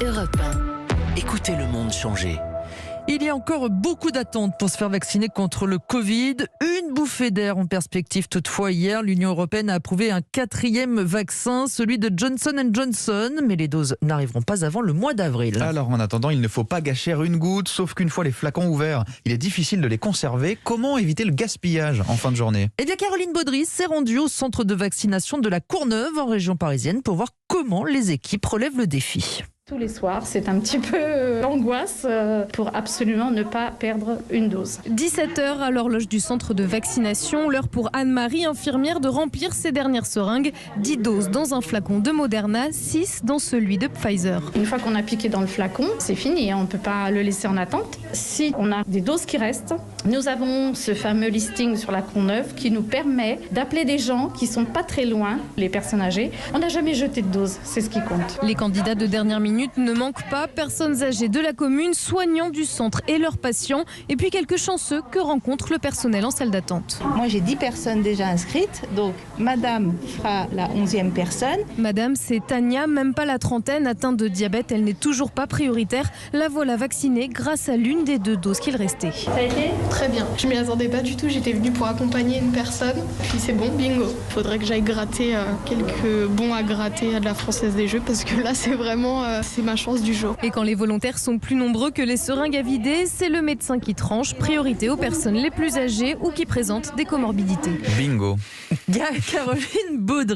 Europe 1. Écoutez le monde changer. Il y a encore beaucoup d'attentes pour se faire vacciner contre le Covid. Une bouffée d'air en perspective toutefois hier. L'Union européenne a approuvé un 4e vaccin, celui de Johnson & Johnson. Mais les doses n'arriveront pas avant le mois d'avril. Alors en attendant, il ne faut pas gâcher une goutte, sauf qu'une fois les flacons ouverts, il est difficile de les conserver. Comment éviter le gaspillage en fin de journée ? Eh bien, Caroline Baudry s'est rendue au centre de vaccination de la Courneuve en région parisienne pour voir comment les équipes relèvent le défi. Tous les soirs, c'est un petit peu l'angoisse pour absolument ne pas perdre une dose. 17h à l'horloge du centre de vaccination, l'heure pour Anne-Marie, infirmière, de remplir ses dernières seringues. 10 doses dans un flacon de Moderna, 6 dans celui de Pfizer. Une fois qu'on a piqué dans le flacon, c'est fini, on ne peut pas le laisser en attente. Si on a des doses qui restent, nous avons ce fameux listing sur la Courneuve qui nous permet d'appeler des gens qui sont pas très loin, les personnes âgées. On n'a jamais jeté de dose, c'est ce qui compte. Les candidats de dernière minute ne manquent pas, personnes âgées de la commune, soignants du centre et leurs patients, et puis quelques chanceux que rencontre le personnel en salle d'attente. Moi j'ai 10 personnes déjà inscrites, donc madame fera la 11e personne. Madame, c'est Tania, même pas la trentaine, atteinte de diabète, elle n'est toujours pas prioritaire. La voilà vaccinée grâce à l'une des 2 doses qu'il restait. Ça a été ? Très bien, je m'y attendais pas du tout, j'étais venue pour accompagner une personne, puis c'est bon, bingo. Faudrait que j'aille gratter quelques bons à gratter à de la Française des Jeux, parce que là c'est vraiment... c'est ma chance du jour. Et quand les volontaires sont plus nombreux que les seringues à vider, c'est le médecin qui tranche. Priorité aux personnes les plus âgées ou qui présentent des comorbidités. Bingo. Caroline Baudry.